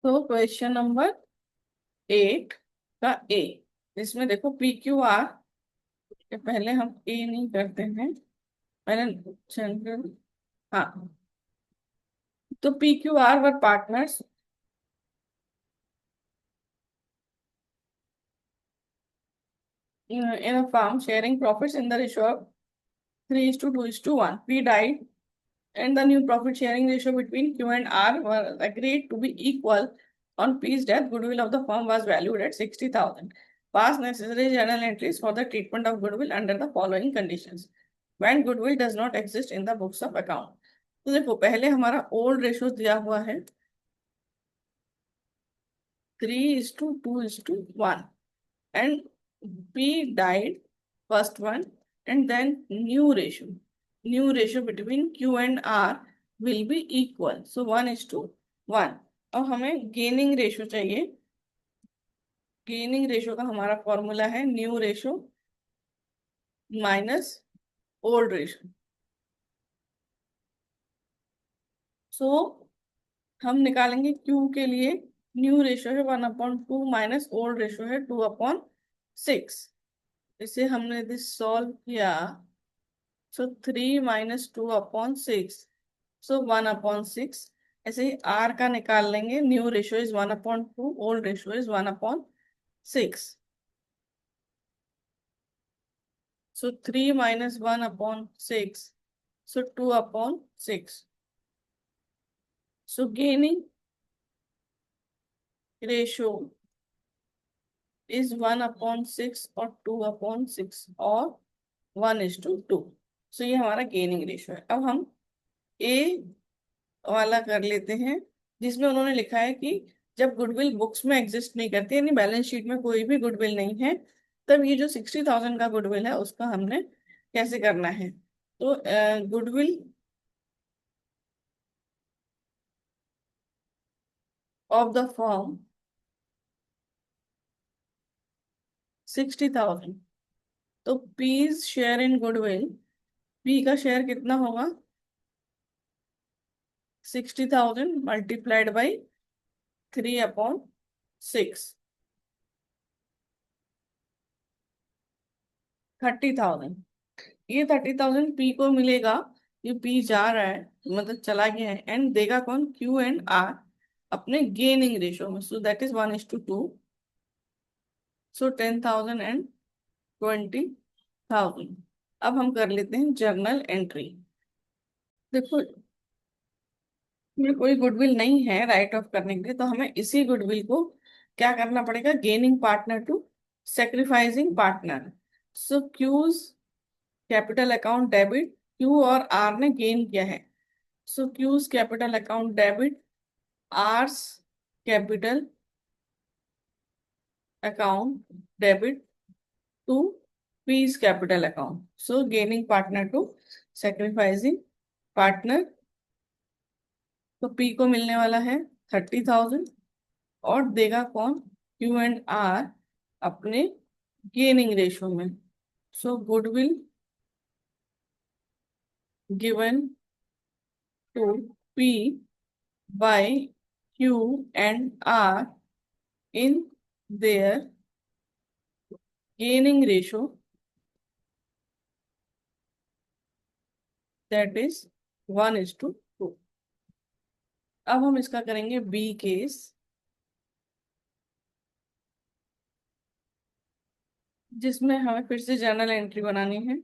तो question number 8 का ए, इसमें देखो पी क्यू आर, पहले हम ए नहीं करते हैं, पहले जनरल। हाँ, तो P Q R were partners in a firm sharing profits in the ratio of 3:2:1. P died and the new profit sharing ratio between Q and R were agreed to be equal. On P's death, goodwill of the firm was valued at 60,000. Pass necessary journal entries for the treatment of goodwill under the following conditions. When goodwill does not exist in the books of account. तो देखो पहले हमारा old ratio दिया हुआ है 3:2:1 and P died, first one, and then new ratio between Q and R will be equal. So 1:1. अब हमें gaining ratio चाहिए। गेनिंग रेशो का हमारा फॉर्मूला है new ratio minus old ratio. So हम निकालेंगे Q के लिए, न्यू रेशो है 1/2 माइनस ओल्ड रेशो है 2/6। इसे हमने यदि सॉल्व किया, सो 3 - 2/6, सो 1/6। ऐसे ही आर का निकाल लेंगे, new ratio is 1/2, old ratio is 1/6। So 3 - 1/6, so 2/6। So gaining ratio is 1/6 और 2/6 और 1:2। सो ये हमारा गेनिंग रेशियो है। अब हम ए वाला कर लेते हैं, जिसमें उन्होंने लिखा है कि जब गुडविल बुक्स में एग्जिस्ट नहीं करती, यानी बैलेंस शीट में कोई भी गुडविल नहीं है, तब ये जो 60,000 का गुडविल है उसका हमने कैसे करना है। तो गुडविल ऑफ द फर्म 60,000, तो P's share in goodwill, P का शेयर कितना होगा 60,000 मल्टीप्लाइड बाई 3/6, 30,000। ये 30,000 पी को मिलेगा, ये पी जा रहा है मतलब चला गया है, एंड देगा कौन, क्यू एंड आर अपने गेनिंग रेशो में। So that is 1:2। So 10,000 and 20,000। अब हम कर लेते हैं जर्नल एंट्री। देखो इसमें कोई गुडविल नहीं है राइट ऑफ करने के लिए, तो हमें इसी गुडविल को क्या करना पड़ेगा, gaining partner to sacrificing partner. So Q's capital account debit, Q और आर ने गेन किया है, so Q's capital account debit, R's capital account debit to P's capital account. So gaining partner to sacrificing partner, तो P को मिलने वाला है 30,000 और देगा कौन, क्यू एंड आर अपने गेनिंग रेशो में। So goodwill given to P by Q and R in their gaining ratio, that is 1:2। अब हम इसका करेंगे बी केस, जिसमें हमें फिर से जर्नल एंट्री बनानी है।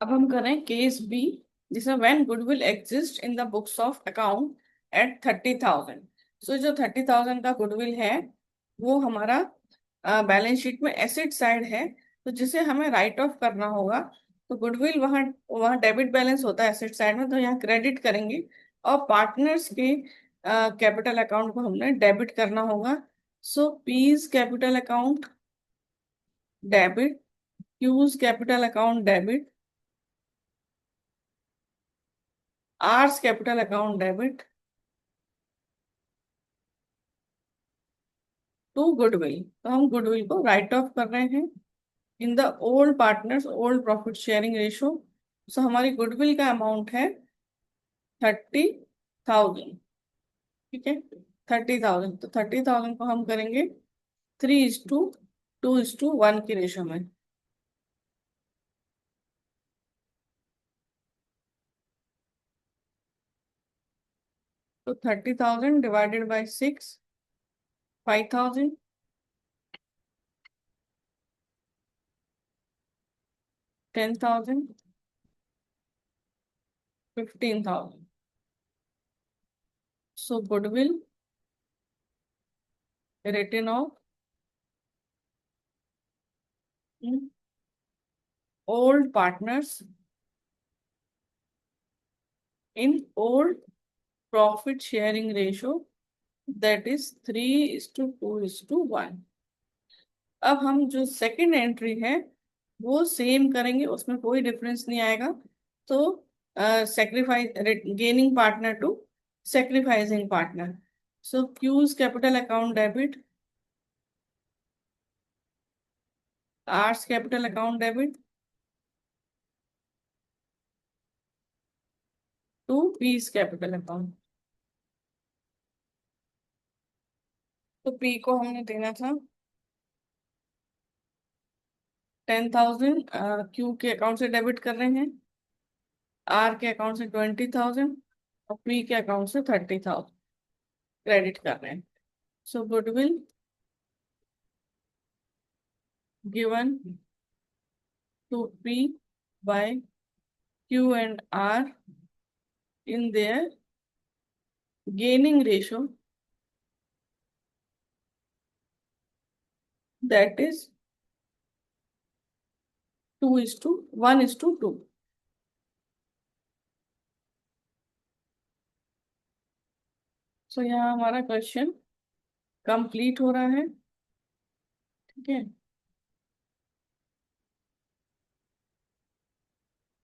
अब हम करें केस बी, जिसमें when goodwill exist in the books of account at 30,000। So जो 30,000 का गुडविल है वो हमारा बैलेंस शीट में एसेट साइड है, तो जिसे हमें राइट ऑफ करना होगा। तो गुडविल वहाँ वहाँ डेबिट बैलेंस होता है एसेट साइड में, तो यहाँ क्रेडिट करेंगे और पार्टनर्स के कैपिटल अकाउंट को हमने डेबिट करना होगा। So P's capital account debit, Q's capital account debit, R's capital account debit to goodwill. तो हम गुडविल को राइट ऑफ कर रहे हैं in the old partners old profit sharing ratio. So हमारी गुडविल का अमाउंट है 30,000 थाउजेंड, ठीक है। 30,000, तो 30,000 को हम करेंगे 3:2:1 की रेशो में। तो 30,000 divided by 6, 5,000, 10,000, 15,000। So goodwill written off in old partners in old profit sharing ratio, that is 3:2:1। अब हम जो सेकंड एंट्री है वो सेम करेंगे, उसमें कोई डिफरेंस नहीं आएगा। तो sacrifice, gaining partner to sacrificing partner. So Q's capital account debit, R's capital account debit to P's capital account. तो पी को हमने देना था 10,000, क्यू के अकाउंट से डेबिट कर रहे हैं, आर के अकाउंट से 20,000 और पी के अकाउंट से 30,000 क्रेडिट कर रहे हैं। So goodwill given to P by Q and R in their gaining ratio, that is 2:1:2। So यहाँ हमारा क्वेश्चन कंप्लीट हो रहा है, ठीक है।